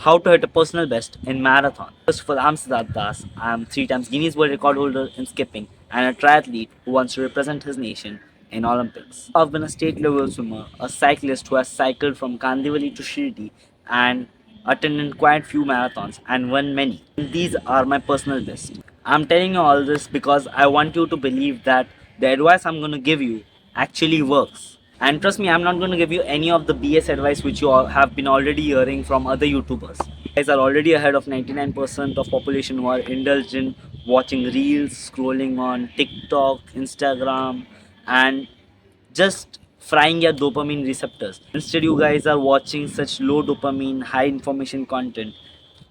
how to hit a personal best in marathon. First of all, I'm Siddharth Das. I'm 3 times Guinness World Record holder in skipping and a triathlete who wants to represent his nation in Olympics. I've been a state level swimmer, a cyclist who has cycled from Kandivali to Shirdi and attended quite few marathons and won many. And these are my personal best. I'm telling you all this because I want you to believe that the advice I'm going to give you actually works. And trust me, I'm not going to give you any of the BS advice which you all have been already hearing from other YouTubers. You guys are already ahead of 99% of population who are indulged in watching reels, scrolling on TikTok, Instagram, and just frying your dopamine receptors. Instead, you guys are watching such low dopamine, high information content,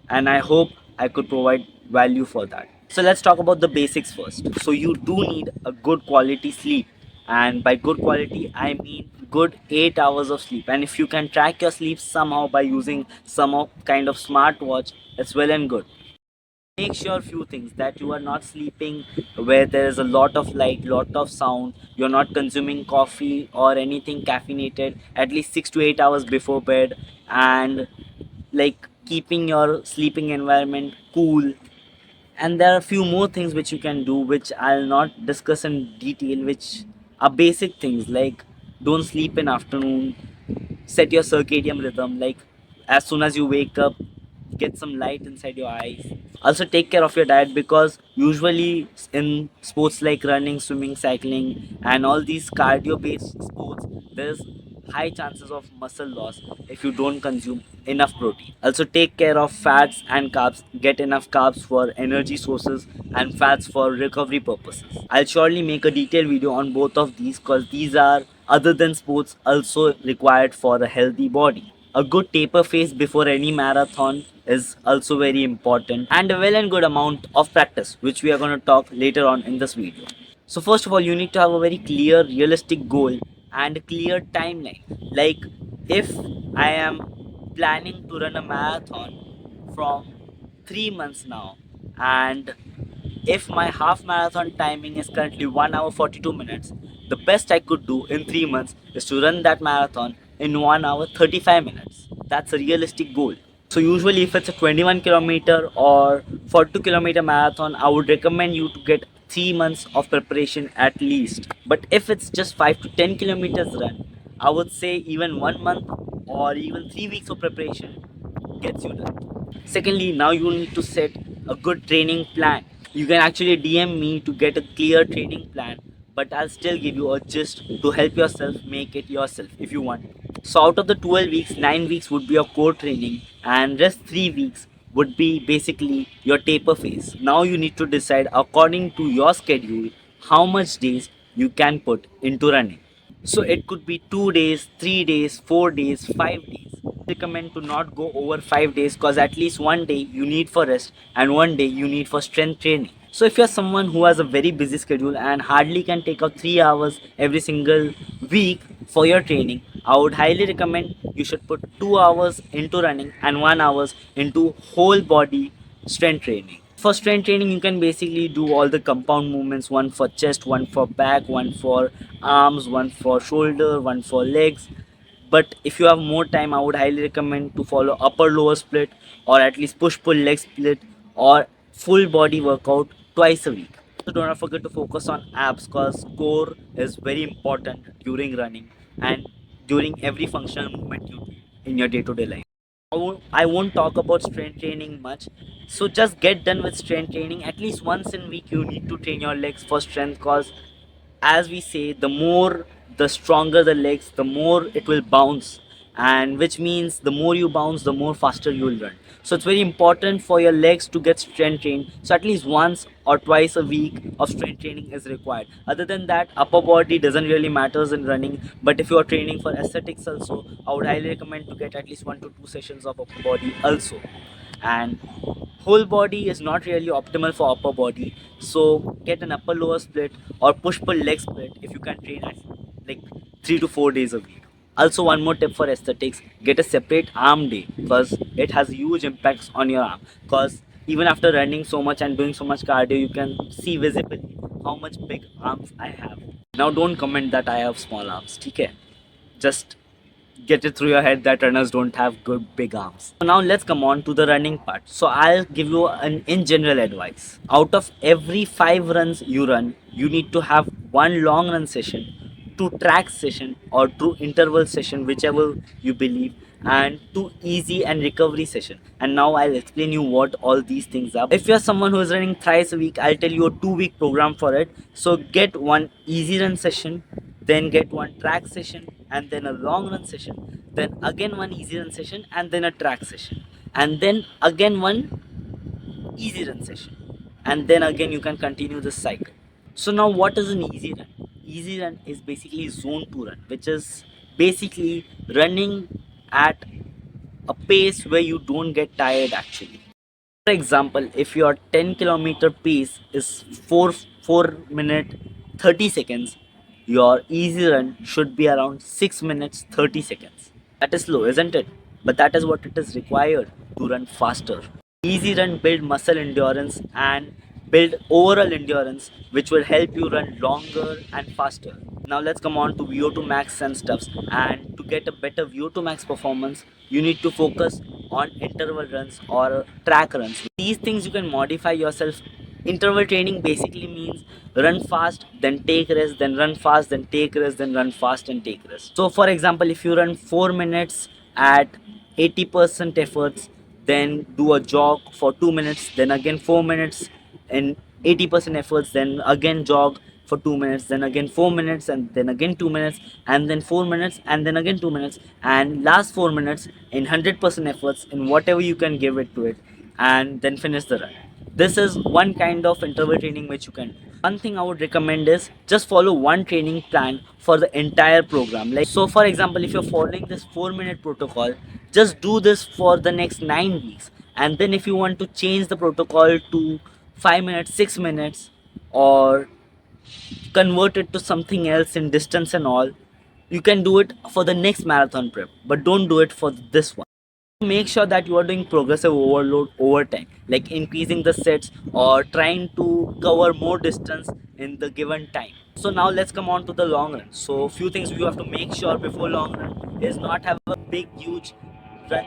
and I hope I could provide value for that. So let's talk about the basics first. So you do need a good quality sleep, and by good quality I mean good 8 hours of sleep. And if you can track your sleep somehow by using kind of smartwatch, it's well and good. Make sure few things that you are not sleeping where there is a lot of light, lot of sound. You're not consuming coffee or anything caffeinated at least 6 to 8 hours before bed, and like keeping your sleeping environment cool. And there are a few more things which you can do which I'll not discuss in detail, which are basic things like don't sleep in afternoon, set your circadian rhythm, like as soon as you wake up, get some light inside your eyes. Also take care of your diet, because usually in sports like running, swimming, cycling and all these cardio based sports, there's high chances of muscle loss if you don't consume enough protein. Also take care of fats and carbs. Get enough carbs for energy sources and fats for recovery purposes. I'll surely make a detailed video on both of these, because these are, other than sports, also required for a healthy body. A good taper phase before any marathon is also very important, and a well and good amount of practice, which we are going to talk later on in this video. So first of all, you need to have a very clear realistic goal and a clear timeline. Like if I am planning to run a marathon from 3 months now, and if my half marathon timing is currently 1 hour 42 minutes, the best I could do in 3 months is to run that marathon in 1 hour 35 minutes. That's a realistic goal. So usually if it's a 21 kilometer or 42-kilometer marathon, I would recommend you to get 3 months of preparation at least. But if it's just 5 to 10 kilometers run, I would say even 1 month or even 3 weeks of preparation gets you done. Secondly, now you need to set a good training plan. You can actually DM me to get a clear training plan, but I'll still give you a gist to help yourself make it yourself if you want. So out of the 12 weeks, 9 weeks would be your core training, and rest 3 weeks would be basically your taper phase. Now you need to decide according to your schedule how much days you can put into running. So it could be 2 days, 3 days, 4 days, 5 days. Recommend to not go over 5 days, because at least one day you need for rest and one day you need for strength training. So if you're someone who has a very busy schedule and hardly can take out 3 hours every single week for your training, I would highly recommend you should put 2 hours into running and 1 hours into whole body strength training. For strength training, you can basically do all the compound movements, one for chest, one for back, one for arms, one for shoulder, one for legs. But if you have more time, I would highly recommend to follow upper lower split, or at least push pull leg split, or full body workout twice a week. So don't forget to focus on abs, because core is very important during running and during every functional movement you do in your day-to-day life. I won't talk about strength training much. So just get done with strength training. At least once in a week you need to train your legs for strength, because as we say, the stronger the legs, the more it will bounce, and which means the more you bounce, the more faster you will run. So it's very important for your legs to get strength trained. So at least once or twice a week of strength training is required. Other than that, upper body doesn't really matters in running. But if you are training for aesthetics also, I would highly recommend to get at least 1 to 2 sessions of upper body also. And whole body is not really optimal for upper body, so get an upper lower split or push pull leg split if you can train at like 3 to 4 days a week. Also, one more tip for aesthetics: get a separate arm day, because it has huge impacts on your arm. Because even after running so much and doing so much cardio, you can see visibly how much big arms I have. Now don't comment that I have small arms, okay? Just get it through your head that runners don't have good big arms. So now let's come on to the running part. So I'll give you an in general advice. Out of every 5 runs you run, you need to have one long run session, two track session or two interval session, whichever you believe, and two easy and recovery session. And now I'll explain you what all these things are. If you're someone who is running thrice a week, I'll tell you a 2 week program for it. So get one easy run session, then get one track session, and then a long run session, then again one easy run session, and then a track session, and then again one easy run session, and then again you can continue this cycle. So now what is an easy run? Easy run is basically zone 2 run, which is basically running at a pace where you don't get tired actually. For example, if your 10 kilometer pace is 4 minute 30 seconds, your easy run should be around 6 minutes 30 seconds. That is slow, isn't it? But that is what it is required to run faster. Easy run build muscle endurance and build overall endurance, which will help you run longer and faster. Now let's come on to VO2 max and stuffs. And to get a better VO2 max performance, you need to focus on interval runs or track runs. These things you can modify yourself. Interval training basically means run fast, then take rest, then run fast, then take rest, then run fast and take rest. So for example, if you run 4 minutes at 80% efforts, then do a jog for 2 minutes, then again 4 minutes in 80% efforts, then again jog for 2 minutes, then again 4 minutes, and then again 2 minutes, and then 4 minutes, and then again 2 minutes, and last 4 minutes in 100% efforts in whatever you can give it to it, and then finish the run. This is one kind of interval training which you can do. One thing I would recommend is just follow one training plan for the entire program. Like, so for example, if you're following this 4 minute protocol, just do this for the next 9 weeks, and then if you want to change the protocol to 5 minutes, 6 minutes, or convert it to something else in distance and all, you can do it for the next marathon prep, but don't do it for this one. Make sure that you are doing progressive overload over time, like increasing the sets or trying to cover more distance in the given time. So now let's come on to the long run. So few things you have to make sure before long run is not have a big huge run.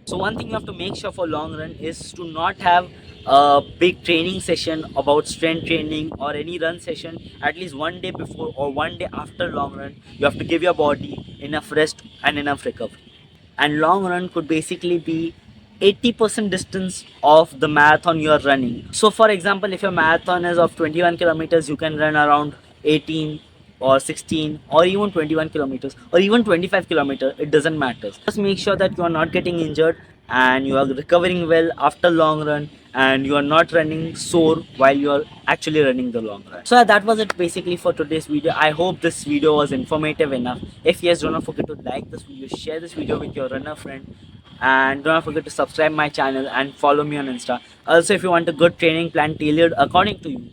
So one thing you have to make sure for long run is to not have a big training session about strength training or any run session at least one day before or one day after long run. You have to give your body enough rest and enough recovery. And long run could basically be 80% distance of the marathon you are running. So for example, if your marathon is of 21 kilometers, you can run around 18 or 16 or even 21 kilometers or even 25 kilometers. It doesn't matter. Just make sure that you are not getting injured and you are recovering well after long run, and you are not running sore while you are actually running the long run. So that was it basically for today's video. I hope this video was informative enough. If yes, do not forget to like this video, share this video with your runner friend, and do not forget to subscribe my channel and follow me on Insta. Also, if you want a good training plan tailored according to you,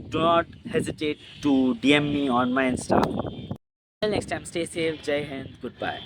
do not hesitate to DM me on my Insta. Till next time, stay safe. Jai Hind. Goodbye.